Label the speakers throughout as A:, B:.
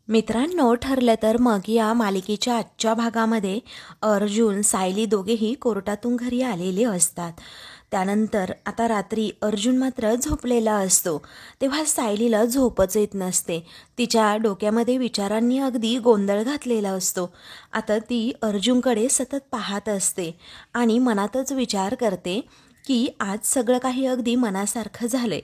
A: मित्रांनो, ठरलं तर मग या मालिकेच्या आजच्या भागामध्ये अर्जुन, सायली दोघेही कोर्टातून घरी आलेले असतात. त्यानंतर आता रात्री अर्जुन मात्र झोपलेला असतो. तेव्हा सायलीला झोपच येत नसते. तिच्या डोक्यामध्ये विचारांनी अगदी गोंधळ घातलेला असतो. आता ती अर्जुनकडे सतत पाहत असते आणि मनातच विचार करते की आज सगळं काही अगदी मनासारखं झालंय,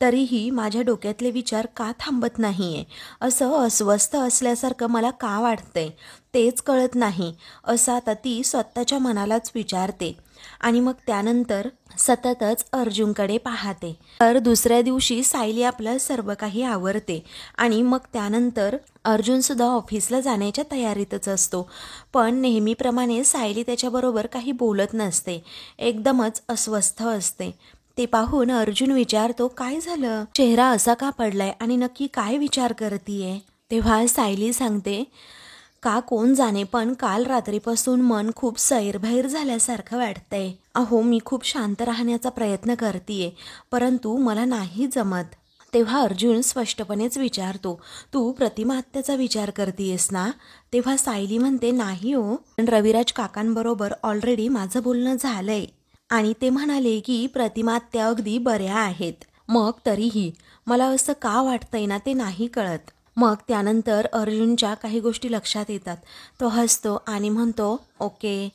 A: तरीही माझ्या डोक्यातले विचार का थांबत नाहीये, असं अस्वस्थ असल्यासारखं मला का वाटतंय तेच कळत नाही, असं आता ती स्वतःच्या मनालाच विचारते. आणि मग त्यानंतर सततच अर्जुनकडे पाहते. तर दुसऱ्या दिवशी सायली आपलं सर्व काही आवरते आणि मग त्यानंतर अर्जुनसुद्धा ऑफिसला जाण्याच्या तयारीतच असतो. पण नेहमीप्रमाणे सायली त्याच्याबरोबर काही बोलत नसते, एकदमच अस्वस्थ असते. ते पाहून अर्जुन विचारतो, काय झालं, चेहरा असा का पडलाय आणि नक्की काय विचार करतीये. तेव्हा सायली सांगते, का कोण जाणे, पण काल रात्रीपासून मन खूप सैरभैर झाल्यासारखं वाटतंय. अहो, मी खूप शांत राहण्याचा प्रयत्न करतीये, परंतु मला नाही जमत. तेव्हा अर्जुन स्पष्टपणेच विचारतो, तू प्रतिमा आत्याचा विचार करतीयस ना. तेव्हा सायली म्हणते, नाही हो, पण रविराज काकांबरोबर ऑलरेडी माझं बोलणं झालंय आणि ते म्हणाले की प्रतिमा आत्या अगदी बऱ्या आहेत. मग तरीही मला असं का वाटतंय ना, ते नाही कळत. मग त्यानंतर अर्जुनच्या काही गोष्टी लक्षात येतात. तो हसतो आणि म्हणतो, ओके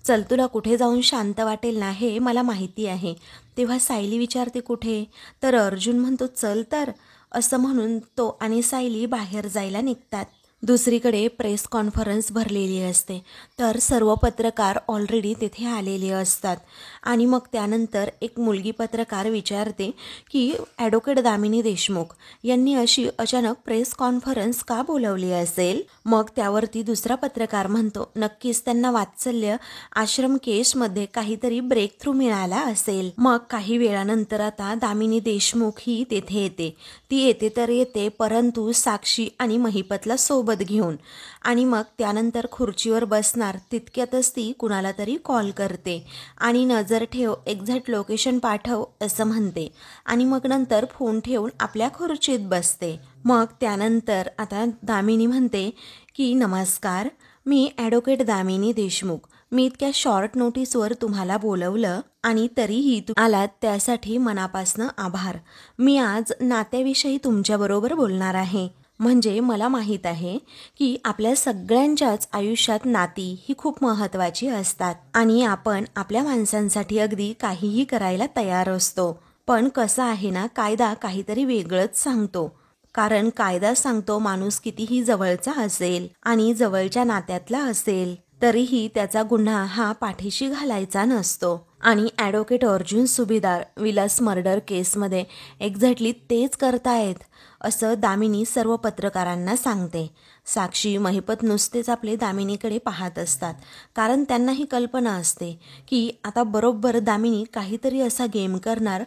A: चल, तुला कुठे जाऊन शांत वाटेल ना, हे मला माहिती आहे. तेव्हा सायली विचारते, कुठे. तर अर्जुन म्हणतो, चल तर, असं म्हणून तो आणि सायली बाहेर जायला निघतात. दुसरीकडे प्रेस कॉन्फरन्स भरलेली असते, तर सर्व पत्रकार ऑलरेडी तिथे आलेले असतात. आणि मग त्यानंतर एक मुलगी पत्रकार विचारते की ॲडव्होकेट दामिनी देशमुख यांनी अशी अचानक प्रेस कॉन्फरन्स का बोलवली असेल. मग त्यावरती दुसरा पत्रकार म्हणतो, नक्कीच त्यांना वात्सल्य आश्रम केसमध्ये काहीतरी ब्रेक थ्रू मिळाला असेल. मग काही वेळानंतर आता दामिनी देशमुख ही तेथे येते. ती येते तर येते, परंतु साक्षी आणि महिपतला सोबत घेऊन. आणि मग त्यानंतर खुर्चीवर बसणार तितक्यातच ती कुणाला तरी कॉल करते आणि नजर ठेव, एक्झॅक्ट लोकेशन पाठव असं म्हणते आणि मग नंतर फोन ठेवून आपल्या खुर्चीत बसते. मग त्यानंतर आता दामिनी म्हणते की नमस्कार, मी ॲडव्होकेट दामिनी देशमुख. मी इतक्या शॉर्ट नोटीसवर तुम्हाला बोलवलं आणि तरीही तुम्ही आलात, त्यासाठी मनापासनं आभार. मी आज नात्याविषयी तुमच्याबरोबर बोलणार आहे. म्हणजे मला माहीत आहे की आपल्या सगळ्यांच्याच आयुष्यात नाती ही खूप महत्त्वाची असतात आणि आपण आपल्या माणसांसाठी अगदी काहीही करायला तयार असतो. पण कसं आहे ना, कायदा काहीतरी वेगळंच सांगतो. कारण कायदा सांगतो माणूस कितीही जवळचा असेल आणि जवळच्या नात्यातला असेल तरीही त्याचा गुन्हा हा पाठीशी घालायचा नसतो. आणि ॲडव्होकेट अर्जुन सुभेदार विलास मर्डर केसमध्ये एक्झॅक्टली तेच करतायत असं दामिनी सर्व पत्रकारांना सांगते. साक्षी, महिपत नुसतेच आपले दामिनीकडे पाहत असतात, कारण त्यांना ही कल्पना असते की आता बरोबर दामिनी काहीतरी असा गेम करणार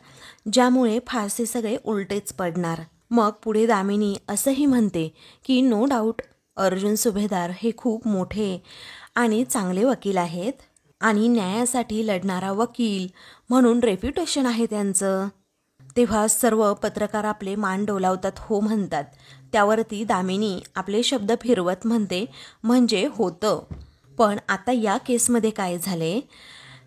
A: ज्यामुळे फारसे सगळे उलटेच पडणार. मग पुढे दामिनी असंही म्हणते की नो डाऊट अर्जुन सुभेदार हे खूप मोठे आणि चांगले वकील आहेत आणि न्यायासाठी लढणारा वकील म्हणून रेप्युटेशन आहे त्यांचं. तेव्हा सर्व पत्रकार आपले मान डोलावतात, हो म्हणतात. त्यावरती दामिनी आपले शब्द फिरवत म्हणते, म्हणजे होतं, पण आता या केसमध्ये काय झाले,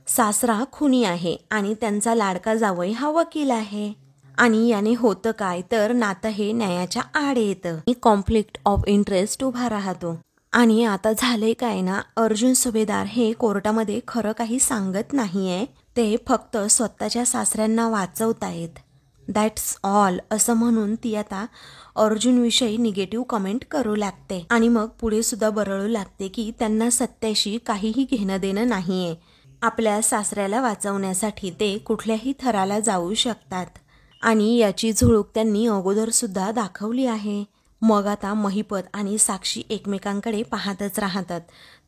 A: सासरा खुनी आहे आणि त्यांचा लाडका जावई हा वकील आहे आणि याने होतं काय, तर नातं हे न्यायाच्या आड येतं, कॉन्फ्लिक्ट ऑफ इंटरेस्ट उभा राहतो. आणि आता झालंय काय ना, अर्जुन सुभेदार हे कोर्टामध्ये खरं काही सांगत नाहीये, ते फक्त स्वतःच्या सासऱ्यांना वाचवतायत, दॅट्स ऑल असं म्हणून ती आता अर्जुनविषयी निगेटिव्ह कमेंट करू लागते. आणि मग पुढे सुद्धा बरळू लागते की त्यांना सत्याशी काहीही घेणं देणं नाहीये. आपल्या सासऱ्याला वाचवण्यासाठी ते कुठल्याही थराला जाऊ शकतात आणि याची झुळूक त्यांनी अगोदर सुद्धा दाखवली आहे. मग आता महिपत आणि साक्षी एकमेकांकडे पाहतच राहतात.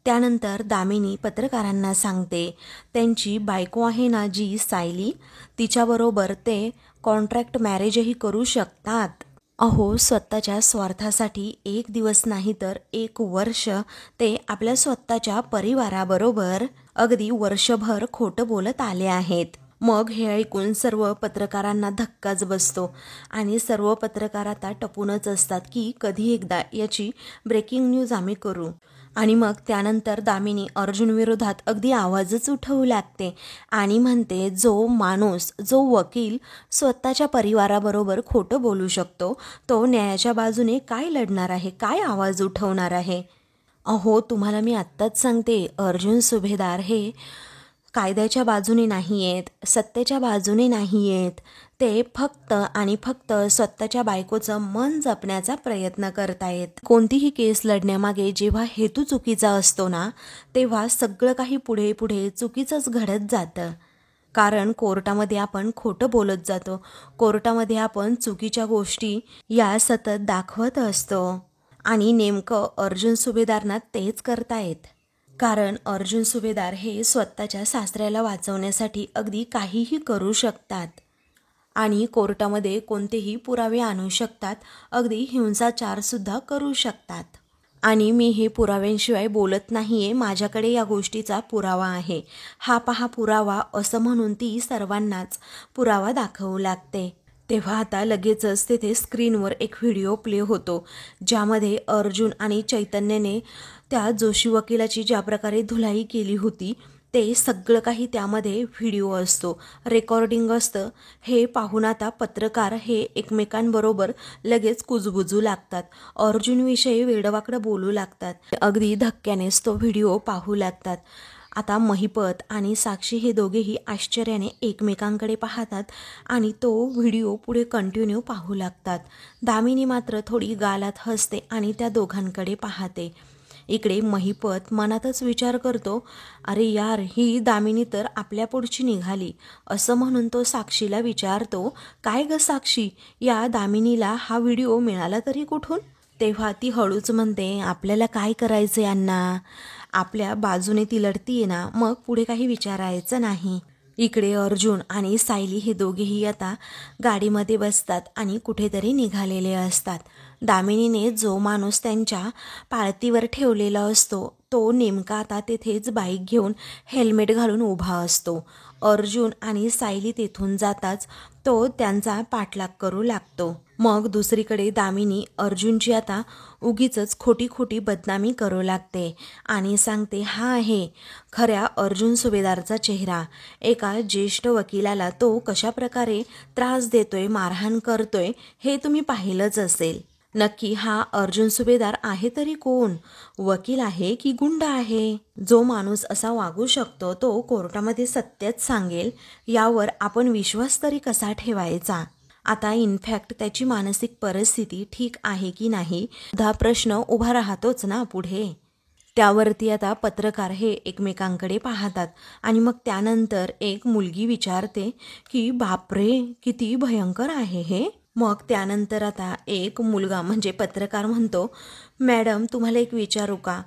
A: त्यानंतर दामिनी पत्रकारांना सांगते, त्यांची बायको आहे ना जी सायली, तिच्याबरोबर ते कॉन्ट्रॅक्ट मॅरेजही करू शकतात. अहो, स्वतःच्या स्वार्थासाठी एक दिवस नाही तर 1 वर्ष ते आपल्या स्वतःच्या परिवाराबरोबर अगदी वर्षभर खोटं बोलत आले आहेत. मग हे ऐकून सर्व पत्रकारांना धक्काच बसतो आणि सर्व पत्रकार आता टपूनच असतात की कधी एकदा याची ब्रेकिंग न्यूज आम्ही करू. आणि मग त्यानंतर दामिनी अर्जुन विरोधात अगदी आवाजच उठवू लागते आणि म्हणते, जो माणूस, जो वकील स्वतःच्या परिवाराबरोबर खोटं बोलू शकतो, तो न्यायाच्या बाजूने काय लढणार आहे, काय आवाज उठवणार आहे. अहो, तुम्हाला मी आत्ताच सांगते, अर्जुन सुभेदार हे कायद्याच्या बाजूने नाही आहेत, सत्तेच्या बाजूने नाही आहेत. ते फक्त आणि फक्त स्वतःच्या बायकोचं मन जपण्याचा प्रयत्न करतायत. कोणतीही केस लढण्यामागे जेव्हा हेतू चुकीचा असतो ना, तेव्हा सगळं काही पुढे पुढे चुकीचंच घडत जातं. कारण कोर्टामध्ये आपण खोटं बोलत जातो, कोर्टामध्ये आपण चुकीच्या गोष्टी या सतत दाखवत असतो. आणि नेमकं अर्जुन सुभेदारना तेच करतायत. कारण अर्जुन सुभेदार हे स्वतःच्या सासऱ्याला वाचवण्यासाठी अगदी काहीही करू शकतात आणि कोर्टामध्ये कोणतेही पुरावे आणू शकतात, अगदी हिंसाचारसुद्धा करू शकतात. आणि मी हे पुराव्यांशिवाय बोलत नाहीये, माझ्याकडे या गोष्टीचा पुरावा आहे, हा पहा पुरावा, असं म्हणून ती सर्वांनाच पुरावा दाखवू लागते. तेव्हा आता लगेचच तेथे स्क्रीनवर एक व्हिडिओ प्ले होतो, ज्यामध्ये अर्जुन आणि चैतन्यने त्या जोशी वकिलाची ज्या प्रकारे धुलाई केली होती ते सगळं काही त्यामध्ये व्हिडिओ असतो, रेकॉर्डिंग असतं. हे पाहून आता पत्रकार हे एकमेकांबरोबर लगेच कुजबुजू लागतात, अर्जुनविषयी वेडवाकडं बोलू लागतात, अगदी धक्क्यानेच तो व्हिडिओ पाहू लागतात. आता महिपत आणि साक्षी हे दोघेही आश्चर्याने एकमेकांकडे पाहतात आणि तो व्हिडिओ पुढे कंटिन्यू पाहू लागतात. दामिनी मात्र थोडी गालात हसते आणि त्या दोघांकडे पाहते. इकडे महिपत मनातच विचार करतो, अरे यार, ही दामिनी तर आपल्या पुढची निघाली. असं म्हणून तो साक्षीला विचारतो, काय ग साक्षी, या दामिनीला हा व्हिडिओ मिळाला तरी कुठून? तेव्हा ती हळूच म्हणते, आपल्याला काय करायचं यांना, आपल्या बाजूने ती लढतीये ना, मग पुढे काही विचारायचं नाही. इकडे अर्जुन आणि सायली हे दोघेही आता गाडीमध्ये बसतात आणि कुठेतरी निघालेले असतात. दामिनीने जो माणूस त्यांच्या पाळतीवर ठेवलेला असतो तो नेमका आता तेथेच बाईक घेऊन हेल्मेट घालून उभा असतो. अर्जुन आणि सायली तेथून जाताच तो त्यांचा पाठलाग करू लागतो. मग दुसरीकडे दामिनी अर्जुनची आता उगीचच खोटी खोटी बदनामी करू लागते आणि सांगते, हा आहे खऱ्या अर्जुन सुभेदारचा चेहरा. एका ज्येष्ठ वकिलाला तो कशा प्रकारे त्रास देतोय, मारहाण करतोय, हे तुम्ही पाहिलंच असेल. नक्की हा अर्जुन सुभेदार आहे तरी कोण, वकील आहे की गुंड आहे? जो माणूस असा वागू शकतो तो कोर्टामध्ये सत्यच सांगेल, यावर आपण विश्वास तरी कसा ठेवायचा? आता इनफॅक्ट त्याची मानसिक परिस्थिती ठीक आहे की नाही हा प्रश्न उभा राहतोच ना पुढे. त्यावरती आता पत्रकार हे एकमेकांकडे पाहतात आणि मग त्यानंतर एक मुलगी विचारते की बापरे, किती भयंकर आहे हे. मग त्यानंतर आता एक मुलगा म्हणजे पत्रकार म्हणतो, मॅडम तुम्हाला एक विचारू का,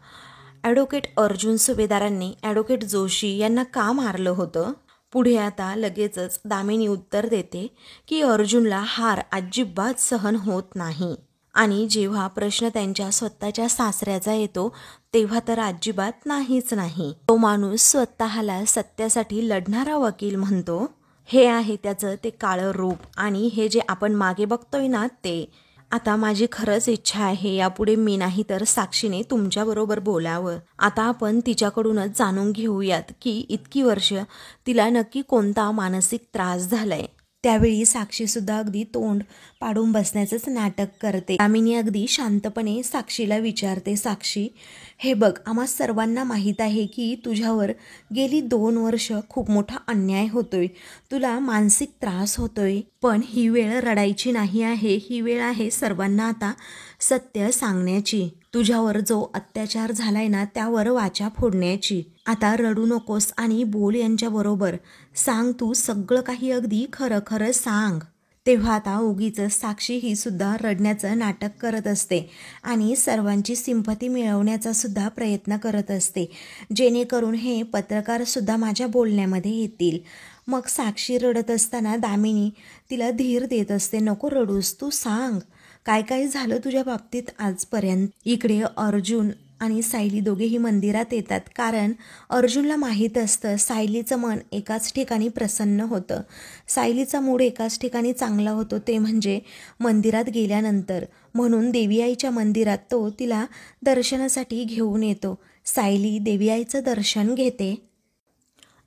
A: ॲडव्होकेट अर्जुन सुभेदारांनी ॲडव्होकेट जोशी यांना का मारलं होतं? पुढे आता लगेचच दामिनी उत्तर देते की अर्जुनला हार अजिबात सहन होत नाही आणि जेव्हा प्रश्न त्यांच्या स्वतःच्या सासऱ्याचा येतो तेव्हा तर अजिबात नाहीच नाही. तो माणूस स्वतःला सत्यासाठी लढणारा वकील म्हणतो. हे आहे त्याचं ते काळं रूप आणि हे जे आपण मागे बघतोय ना ते. आता माझी खरंच इच्छा आहे यापुढे मी नाही तर साक्षीने तुमच्याबरोबर बोलावं. आता आपण तिच्याकडूनच जाणून घेऊयात की इतकी वर्ष तिला नक्की कोणता मानसिक त्रास झालाय. त्यावेळी साक्षी सुद्धा अगदी तोंड पाडून बसण्याचंच नाटक करते. दामिनी अगदी शांतपणे साक्षीला विचारते, साक्षी हे बघ, आम्हा सर्वांना माहीत आहे की तुझ्यावर गेली 2 वर्ष खूप मोठा अन्याय होतोय, तुला मानसिक त्रास होतोय, पण ही वेळ रडायची नाही आहे, ही वेळ आहे सर्वांना आता सत्य सांगण्याची. तुझ्यावर जो अत्याचार झालाय ना त्यावर वाचा फोडण्याची. आता रडू नकोस आणि बोल यांच्याबरोबर, सांग तू सगळं काही, अगदी खरं खरं सांग. तेव्हा आता उगीच साक्षी ही सुद्धा रडण्याचं नाटक करत असते आणि सर्वांची सिंपती मिळवण्याचा सुद्धा प्रयत्न करत असते, जेणेकरून हे पत्रकार सुद्धा माझ्या बोलण्यामध्ये येतील. मग साक्षी रडत असताना दामिनी तिला धीर देत असते, नको रडूस, तू सांग काय काय झालं तुझ्या बाबतीत आजपर्यंत. इकडे अर्जुन आणि सायली दोघेही मंदिरात येतात, कारण अर्जुनला माहीत असतं सायलीचं मन एकाच ठिकाणी प्रसन्न होतं. सायलीचा मूड एकाच ठिकाणी चांगला होतो, ते म्हणजे मंदिरात गेल्यानंतर. म्हणून देवी आईच्या मंदिरात तो तिला दर्शनासाठी घेऊन येतो. सायली देवी आईचं दर्शन घेते.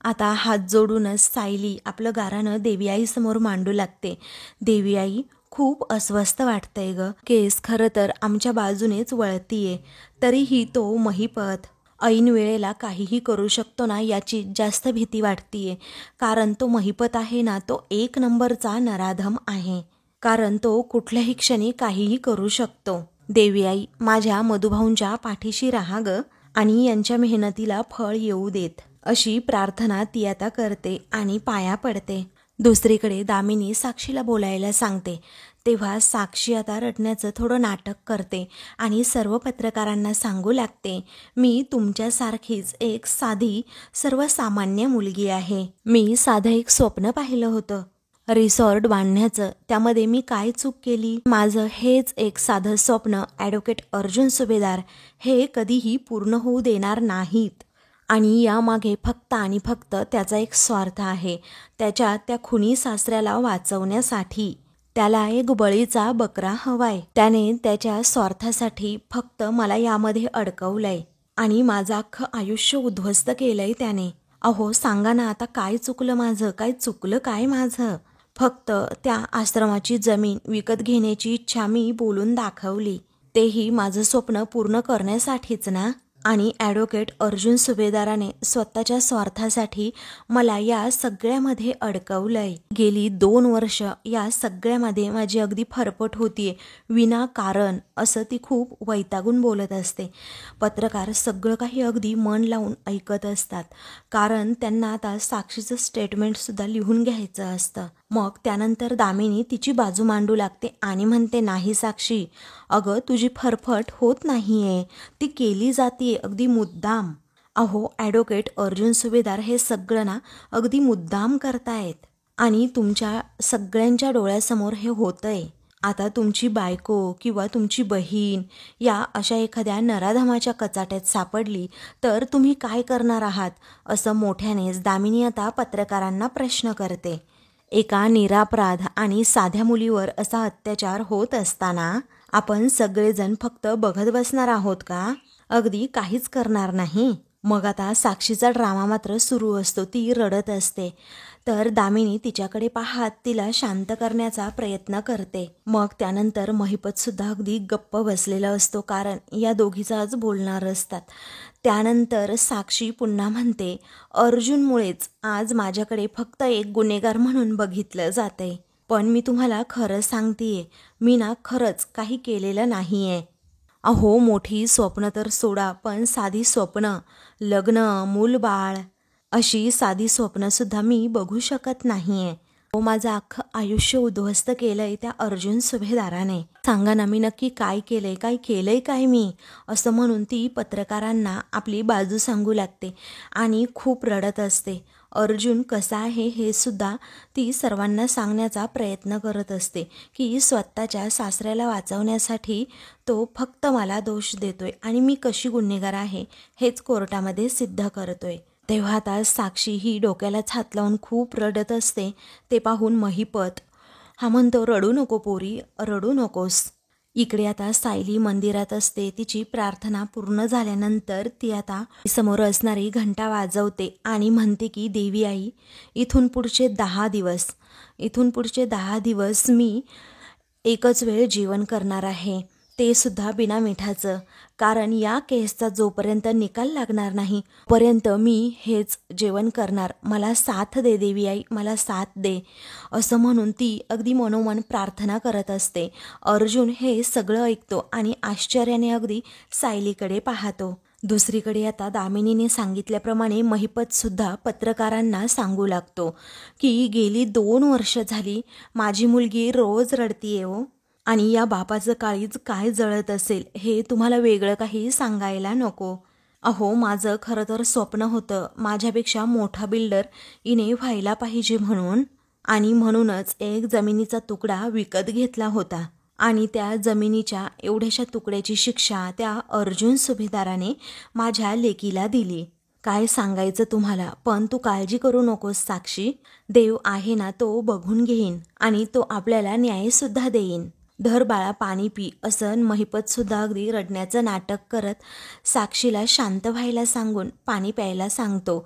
A: आता हात जोडूनच सायली आपलं गाऱ्हाणं देवी आईसमोर मांडू लागते. देवी आई, खूप अस्वस्थ वाटतंय ग. केस खरं तर आमच्या बाजूनेच वळतीये, तरीही तो महिपत ऐन वेळेला काहीही करू शकतो ना, याची जास्त भीती वाटतीये. कारण तो महिपत आहे ना, तो एक नंबरचा नराधम आहे. कारण तो कुठल्याही क्षणी काहीही करू शकतो. देवी आई, माझ्या मधुभाऊंच्या पाठीशी राहा ग, आणि यांच्या मेहनतीला फळ येऊ देत, अशी प्रार्थना ती आता करते आणि पाया पडते. दुसरीकडे दामिनी साक्षीला बोलायला सांगते. तेव्हा साक्षी आता रडण्याचं थोडं नाटक करते आणि सर्व पत्रकारांना सांगू लागते, मी तुमच्यासारखीच एक साधी सर्वसामान्य मुलगी आहे. मी साधं एक स्वप्न पाहिलं होतं, रिसॉर्ट बांधण्याचं. त्यामध्ये मी काय चूक केली? माझं हेच एक साधं स्वप्न ॲडव्होकेट अर्जुन सुभेदार हे कधीही पूर्ण होऊ देणार नाहीत. आणि यामागे फक्त आणि फक्त त्याचा एक स्वार्थ आहे, त्याच्या त्या खुनी सासऱ्याला वाचवण्यासाठी. त्याला एक बळीचा बकरा हवाय. त्याने त्याच्या स्वार्थासाठी फक्त मला यामध्ये अडकवलंय आणि माझं अख्खं आयुष्य उद्ध्वस्त केलंय त्याने. अहो सांगा ना, आता काय चुकलं माझं? काय चुकलं काय माझं? फक्त त्या आश्रमाची जमीन विकत घेण्याची इच्छा मी बोलून दाखवली, तेही माझं स्वप्न पूर्ण करण्यासाठीच ना. आणि ॲडव्होकेट अर्जुन सुभेदाराने स्वतःच्या स्वार्थासाठी मला या सगळ्यामध्ये अडकवलंय. गेली 2 वर्ष या सगळ्यामध्ये माझी अगदी फरफट होतीये विनाकारण, असं ती खूप वैतागून बोलत असते. पत्रकार सगळं काही अगदी मन लावून ऐकत असतात, कारण त्यांना आता साक्षीचं स्टेटमेंटसुद्धा लिहून घ्यायचं असतं. मग त्यानंतर दामिनी तिची बाजू मांडू लागते आणि म्हणते, नाही साक्षी, अगं तुझी फरफट होत नाहीये, ती केली जाते अगदी मुद्दाम. अहो ॲडव्होकेट अर्जुन सुभेदार हे सगळं ना अगदी मुद्दाम करतायत आणि तुमच्या सगळ्यांच्या डोळ्यासमोर हे होतंय. आता तुमची बायको किंवा तुमची बहीण या अशा एखाद्या नराधमाच्या कचाट्यात सापडली तर तुम्ही काय करणार आहात, असं मोठ्यानेच दामिनी आता पत्रकारांना प्रश्न करते. एका निरापराध आणि साध्या मुलीवर असा अत्याचार होत असताना आपण सगळेजण फक्त बघत बसणार आहोत का? अगदी काहीच करणार नाही. मग आता साक्षीचा ड्रामा मात्र सुरू असतो. ती रडत असते, तर दामिनी तिच्याकडे पाहत तिला शांत करण्याचा प्रयत्न करते. मग त्यानंतर महिपतसुद्धा अगदी गप्प बसलेला असतो, कारण या दोघीचाच बोलणार असतात. त्यानंतर साक्षी पुन्हा म्हणते, अर्जुनमुळेच आज माझ्याकडे फक्त एक गुन्हेगार म्हणून बघितलं जातंय. पण मी तुम्हाला खरं सांगतेय, मी ना खरंच काही केलेलं नाहीये. अहो मोठी स्वप्न तर सोडा, पण साधी स्वप्न, लग्न, मूलबाळ, अशी साधी स्वप्नसुद्धा मी बघू शकत नाहीये. हो, माझं अख्खं आयुष्य उद्ध्वस्त केलंय त्या अर्जुन सुभेदाराने. सांगा ना, मी नक्की काय केलंय काय मी? असं म्हणून ती पत्रकारांना आपली बाजू सांगू लागते आणि खूप रडत असते. अर्जुन कसा आहे हे सुद्धा ती सर्वांना सांगण्याचा प्रयत्न करत असते, की स्वतःच्या सासऱ्याला वाचवण्यासाठी तो फक्त मला दोष देतोय आणि मी कशी गुन्हेगार आहे हेच कोर्टामध्ये सिद्ध करतोय. तेव्हा आता साक्षी ही डोक्यालाच हात लावून खूप रडत असते. ते पाहून महिपत हा म्हणतो, रडू नको पोरी, रडू नकोस. इकडे आता सायली मंदिरात असते. तिची प्रार्थना पूर्ण झाल्यानंतर ती आता समोर असणारी घंटा वाजवते आणि म्हणते की देवी आई, इथून पुढचे 10 दिवस मी एकच वेळ जेवण करणार आहे, ते सुद्धा बिना मिठाचं. कारण या केसचा जोपर्यंत निकाल लागणार नाही तोपर्यंत मी हेच जेवण करणार. मला साथ दे देवी आई, मला साथ दे, असं म्हणून ती अगदी मनोमन प्रार्थना करत असते. अर्जुन हे सगळं ऐकतो आणि आश्चर्याने अगदी सायलीकडे पाहतो. दुसरीकडे आता दामिनीने सांगितल्याप्रमाणे महिपतसुद्धा पत्रकारांना सांगू लागतो की गेली 2 वर्ष झाली माझी मुलगी रोज रडतीये हो, आणि या बापाचं काळीज काय जळत असेल हे तुम्हाला वेगळं काही सांगायला नको. अहो माझं खरं तर स्वप्न होतं, माझ्यापेक्षा मोठा बिल्डर इने व्हायला पाहिजे म्हणून, आणि म्हणूनच एक जमिनीचा तुकडा विकत घेतला होता. आणि त्या जमिनीच्या एवढ्याशा तुकड्याची शिक्षा त्या अर्जुन सुभेदाराने माझ्या लेकीला दिली. काय सांगायचं तुम्हाला, पण तू काळजी करू नकोस साक्षी. देव आहे ना, तो बघून घेईन आणि तो आपल्याला न्यायसुद्धा देईन. धर बाळा, पाणी पी, असं महिपतसुद्धा अगदी रडण्याचं नाटक करत साक्षीला शांत व्हायला सांगून पाणी प्यायला सांगतो.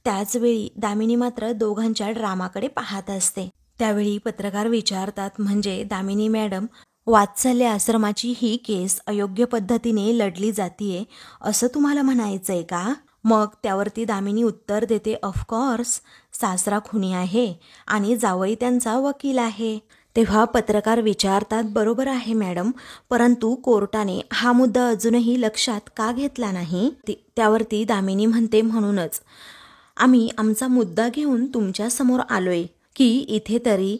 A: त्याचवेळी दामिनी मात्र दोघांच्या ड्रामाकडे पाहत असते. त्यावेळी पत्रकार विचारतात, म्हणजे दामिनी मॅडम, वात्सल्य आश्रमाची ही केस अयोग्य पद्धतीने लढली जातीये असं तुम्हाला म्हणायचंय का? मग त्यावरती दामिनी उत्तर देते, ऑफकोर्स, सासरा खुनी आहे आणि जावई त्यांचा वकील आहे. तेव्हा पत्रकार विचारतात, बरोबर आहे मॅडम, परंतु कोर्टाने हा मुद्दा अजूनही लक्षात का घेतला नाही? त्यावरती दामिनी म्हणते, म्हणूनच आम्ही आमचा मुद्दा घेऊन तुमच्या समोर आलोय की इथे तरी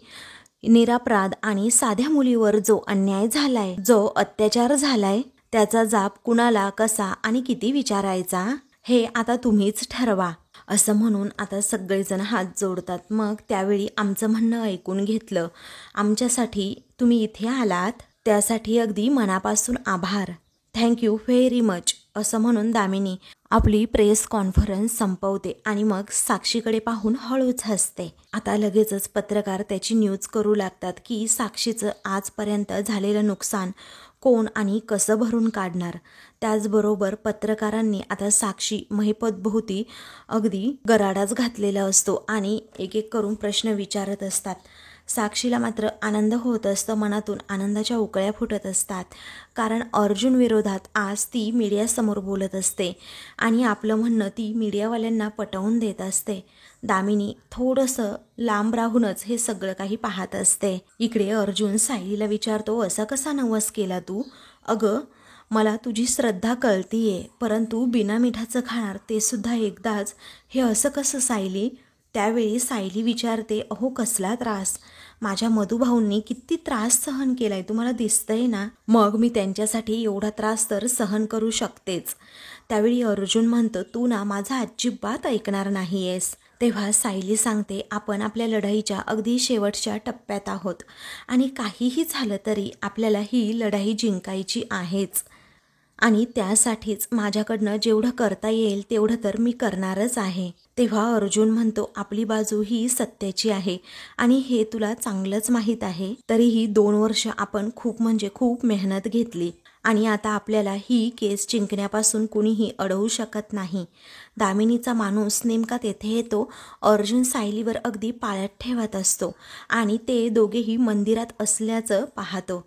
A: निरापराध आणि साध्या मुलीवर जो अन्याय झालाय, जो अत्याचार झालाय, त्याचा जाब कुणाला, कसा आणि किती विचारायचा हे आता तुम्हीच ठरवा, असं म्हणून आता सगळेजण हात जोडतात. मग त्यावेळी आमचं म्हणणं ऐकून घेतलं, आमच्यासाठी तुम्ही इथे आलात त्यासाठी अगदी मनापासून आभार, थँक्यू व्हेरी मच, असं म्हणून दामिनी आपली प्रेस कॉन्फरन्स संपवते आणि मग साक्षीकडे पाहून हळूच हसते. आता लगेचच पत्रकार त्याची न्यूज करू लागतात की साक्षीचं आजपर्यंत झालेलं नुकसान कोण आणि कसं भरून काढणार. त्याचबरोबर पत्रकारांनी आता साक्षी महिपतभोवती अगदी गराडाच घातलेला असतो आणि एक एक करून प्रश्न विचारत असतात. साक्षीला मात्र आनंद होत असतं, मनातून आनंदाच्या उकळ्या फुटत असतात, कारण अर्जुन विरोधात आज ती मीडियासमोर बोलत असते आणि आपलं म्हणणं ती मीडियावाल्यांना पटवून देत असते. दामिनी थोडंसं लांब राहूनच हे सगळं काही पाहत असते. इकडे अर्जुन सायलीला विचारतो, असा कसा नवस केला तू? अगं, मला तुझी श्रद्धा कळतीये, परंतु बिना मिठाचं खाणार ते सुद्धा एकदाच, हे असं कसं सायली? त्यावेळी सायली विचारते, अहो कसला त्रास? माझ्या मधुभाऊंनी किती त्रास सहन केलाय तुम्हाला दिसतंय ना, मग मी त्यांच्यासाठी एवढा त्रास तर सहन करू शकतेच. त्यावेळी अर्जुन म्हणतो, तू ना माझा अजिबात ऐकणार नाहीयेस. तेव्हा सायली सांगते, आपण आपल्या लढाईच्या अगदी शेवटच्या टप्प्यात आहोत आणि काहीही झालं तरी आपल्याला ही लढाई जिंकायची आहेच आणि त्यासाठीच माझ्याकडनं जेवढं करता येईल तेवढं तर मी करणारच आहे. तेव्हा अर्जुन म्हणतो, आपली बाजू ही सत्याची आहे आणि हे तुला चांगलंच माहीत आहे. तरीही 2 वर्ष आपण खूप म्हणजे खूप मेहनत घेतली आणि आता आपल्याला ही केस जिंकण्यापासून कुणीही अडवू शकत नाही. दामिनीचा माणूस नेमका तेथे येतो. अर्जुन सायलीवर अगदी पाळत ठेवत असतो आणि ते दोघेही मंदिरात असल्याचं पाहतो.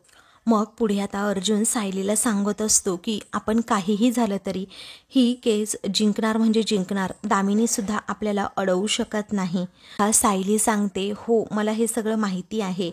A: मग पुढे आता अर्जुन सायलीला सांगत असतो की आपण काहीही झालं तरी ही केस जिंकणार म्हणजे जिंकणार, दामिनीसुद्धा आपल्याला अडवू शकत नाही. सायली सांगते, हो मला हे सगळं माहिती आहे.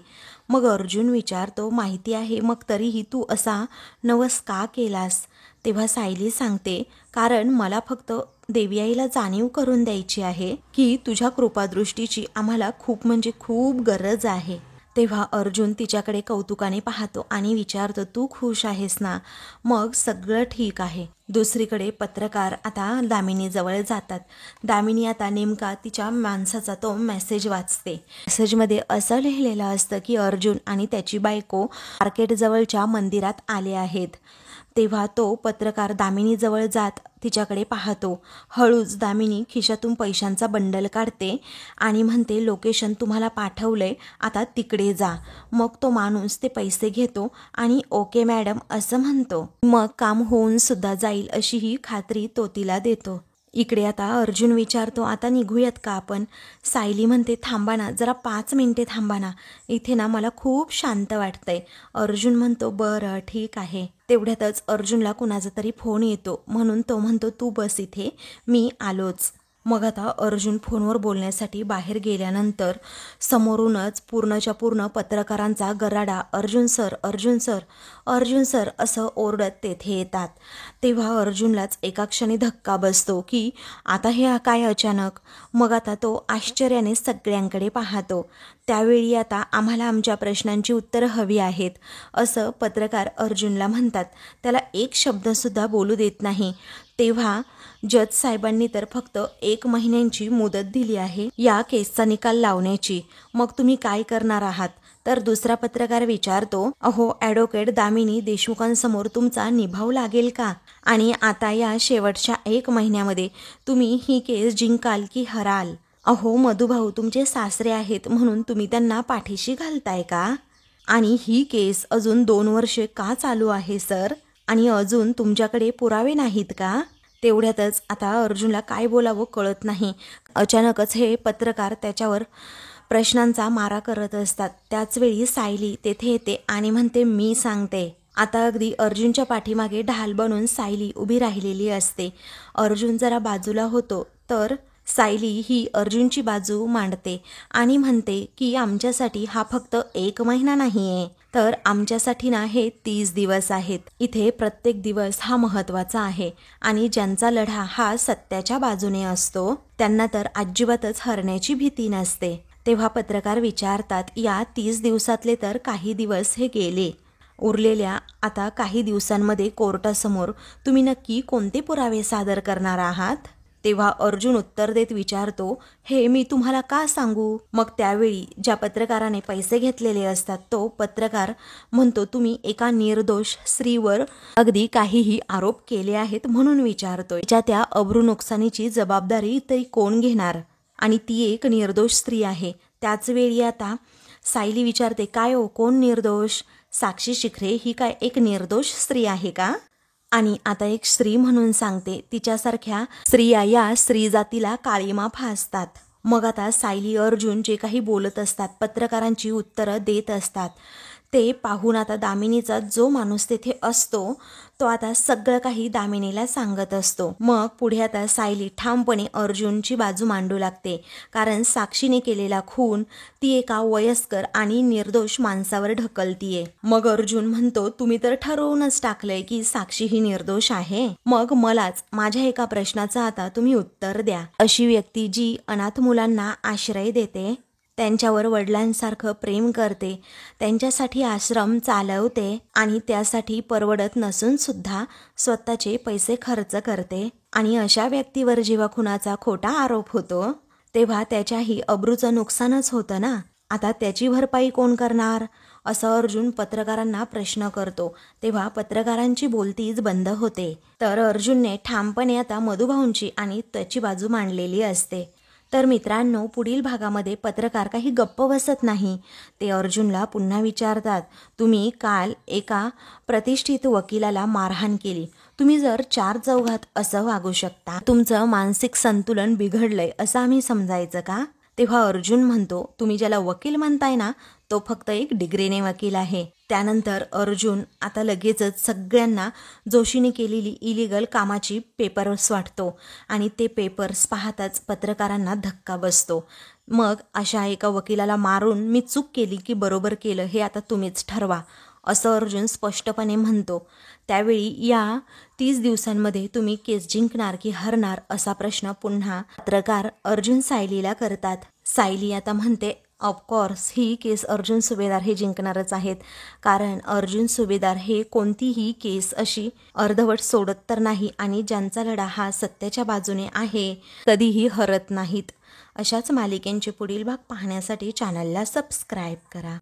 A: मग अर्जुन विचारतो, माहिती आहे, मग तरीही तू असा नवस का केलास? तेव्हा सायली सांगते, कारण मला फक्त देवी आईला जाणीव करून द्यायची आहे की तुझ्या कृपादृष्टीची आम्हाला खूप म्हणजे खूप गरज आहे. तेव्हा अर्जुन तिच्याकडे कौतुकाने पाहतो आणि विचारतो, तू खुश आहेस ना? मग सगळं ठीक आहे. दुसरीकडे पत्रकार आता दामिनीजवळ जातात. दामिनी आता नेमका तिच्या माणसाचा तो मेसेज वाचते. मेसेजमध्ये असं लिहिलेलं असतं की अर्जुन आणि त्याची बायको मार्केटजवळच्या मंदिरात आले आहेत. तेव्हा तो पत्रकार दामिनीजवळ जात तिच्याकडे पाहतो. हळूच दामिनी खिशातून पैशांचा बंडल काढते आणि म्हणते, लोकेशन तुम्हाला पाठवलंय, आता तिकडे जा. मग तो माणूस ते पैसे घेतो आणि ओके मॅडम असं म्हणतो. मग काम होऊन सुद्धा जाईल अशी ही खात्री तो तिला देतो. इकडे आता अर्जुन विचारतो, आता निघूयात का आपण? सायली म्हणते, थांबा ना, जरा 5 मिनिटे थांबा ना, इथे ना मला खूप शांत वाटतंय. अर्जुन म्हणतो, बरं ठीक आहे. तेवढ्यातच अर्जुनला कुणाचा तरी फोन येतो, म्हणून तो म्हणतो, तू बस इथे, मी आलोच. मग आता अर्जुन फोनवर बोलण्यासाठी बाहेर गेल्यानंतर समोरूनच पूर्णच्या पूर्ण पत्रकारांचा गराडा Arjun sir, Arjun sir, Arjun sir असं ओरडत तेथे येतात. तेव्हा अर्जुनलाच एका क्षणी धक्का बसतो की आता हे काय अचानक. मग आता तो आश्चर्याने सगळ्यांकडे पाहतो. त्यावेळी आता आम्हाला आमच्या प्रश्नांची उत्तरं हवी आहेत असं पत्रकार अर्जुनला म्हणतात. त्याला एक शब्दसुद्धा बोलू देत नाही. तेव्हा जज साहेबांनी तर फक्त 1 महिन्यांची मुदत दिली आहे या केसचा निकाल लावण्याची. मग तुम्ही काय करणार आहात तर दुसरा पत्रकार विचारतो, अहो ॲडव्होकेट दामिनी देशमुखांसमोर तुमचा निभाव लागेल का? आणि आता या शेवटच्या 1 महिन्यामध्ये तुम्ही ही केस जिंकाल की हराल? अहो मधुभाऊ तुमचे सासरे आहेत म्हणून तुम्ही त्यांना पाठीशी घालताय का? आणि ही केस अजून 2 वर्षे का चालू आहे सर? आणि अजून तुमच्याकडे पुरावे नाहीत का? तेवढ्यातच आता अर्जुनला काय बोलावं कळत नाही. अचानकच हे पत्रकार त्याच्यावर प्रश्नांचा मारा करत असतात. त्याचवेळी सायली तेथे येते आणि म्हणते, मी सांगते. आता अगदी अर्जुनच्या पाठीमागे ढाल बनून सायली उभी राहिलेली असते. अर्जुन जरा बाजूला होतो तर सायली ही अर्जुनची बाजू मांडते आणि म्हणते की आमच्यासाठी हा फक्त 1 महिना नाहीये, तर आमच्यासाठी ना हे 30 दिवस आहेत. इथे प्रत्येक दिवस हा महत्त्वाचा आहे आणि ज्यांचा लढा हा सत्याच्या बाजूने असतो त्यांना तर अजिबातच हरण्याची भीती नसते. तेव्हा पत्रकार विचारतात, या 30 दिवसातले तर काही दिवस हे गेले. उरलेल्या आता काही दिवसांमध्ये कोर्टासमोर तुम्ही नक्की कोणते पुरावे सादर करणार आहात? तेव्हा अर्जुन उत्तर देत विचारतो, हे मी तुम्हाला का सांगू? मग त्यावेळी ज्या पत्रकाराने पैसे घेतलेले असतात तो पत्रकार म्हणतो, तुम्ही एका निर्दोष स्त्रीवर अगदी काहीही आरोप केले आहेत म्हणून विचारतोय. त्या अब्रू नुकसानीची जबाबदारी तरी कोण घेणार? आणि ती एक निर्दोष स्त्री आहे. त्याचवेळी आता सायली विचारते, काय हो कोण निर्दोष? साक्षी शिखरे ही काय एक निर्दोष स्त्री आहे का? आणि आता एक स्त्री म्हणून सांगते, तिच्यासारख्या स्त्रिया या स्त्री जातीला काळीमा फासतात. मग आता सायली अर्जुन जे काही बोलत असतात, पत्रकारांची उत्तरं देत असतात, ते पाहून आता दामिनीचा जो माणूस तेथे असतो तो आता सगळं काही दामिनीला सांगत असतो. मग पुढे आता सायली ठामपणे अर्जुनची बाजू मांडू लागते, कारण साक्षीने केलेला खून ती एका वयस्कर आणि निर्दोष माणसावर ढकलतीये. मग अर्जुन म्हणतो, तुम्ही तर ठरवूनच टाकलंय की साक्षी ही निर्दोष आहे. मग मलाच माझ्या एका प्रश्नाचं आता तुम्ही उत्तर द्या. अशी व्यक्ती जी अनाथ मुलांना आश्रय देते, त्यांच्यावर वडिलांसारखं प्रेम करते, त्यांच्यासाठी आश्रम चालवते आणि त्यासाठी परवडत नसून सुद्धा स्वतःचे पैसे खर्च करते, आणि अशा व्यक्तीवर जेव्हा खुनाचा खोटा आरोप होतो तेव्हा त्याच्याही अब्रूचं नुकसानच होतं ना. आता त्याची भरपाई कोण करणार? असं अर्जुन पत्रकारांना प्रश्न करतो. तेव्हा पत्रकारांची बोलतीच बंद होते. तर अर्जुनने ठामपणे आता मधुभाऊंची आणि त्याची बाजू मांडलेली असते. तर मित्रांनो, पुढील भागामध्ये पत्रकार काही गप्प बसत नाही. ते अर्जुनला पुन्हा विचारतात, तुम्ही काल एका प्रतिष्ठित वकिलाला मारहाण केली. तुम्ही जर 4 चौघात असं वागू शकता, तुमचं मानसिक संतुलन बिघडलंय असं आम्ही समजायचं का? तेव्हा अर्जुन म्हणतो, तुम्ही ज्याला वकील म्हणताय ना तो फक्त एक डिग्रीने वकील आहे. त्यानंतर अर्जुन आता लगेचच सगळ्यांना जोशीने केलेली इलिगल कामाची पेपर्स वाटतो आणि ते पेपर्स पाहताच पत्रकारांना धक्का बसतो. मग अशा एका वकिलाला मारून मी चूक केली की बरोबर केलं हे आता तुम्हीच ठरवा, असं अर्जुन स्पष्टपणे म्हणतो. त्यावेळी या 30 दिवसांमध्ये तुम्ही केस जिंकणार की हरणार असा प्रश्न पुन्हा पत्रकार अर्जुन सायलीला करतात. सायली आता म्हणते, ऑफकोर्स ही केस अर्जुन सुभेदार हे जिंकणारच आहेत, कारण अर्जुन सुभेदार हे कोणतीही केस अशी अर्धवट सोडत तर नाही आणि ज्यांचा लढा हा सत्याच्या बाजूने आहे कधीही हरत नाहीत. अशाच मालिकेंचे पुढील भाग पाहण्यासाठी चॅनलला सबस्क्राईब करा.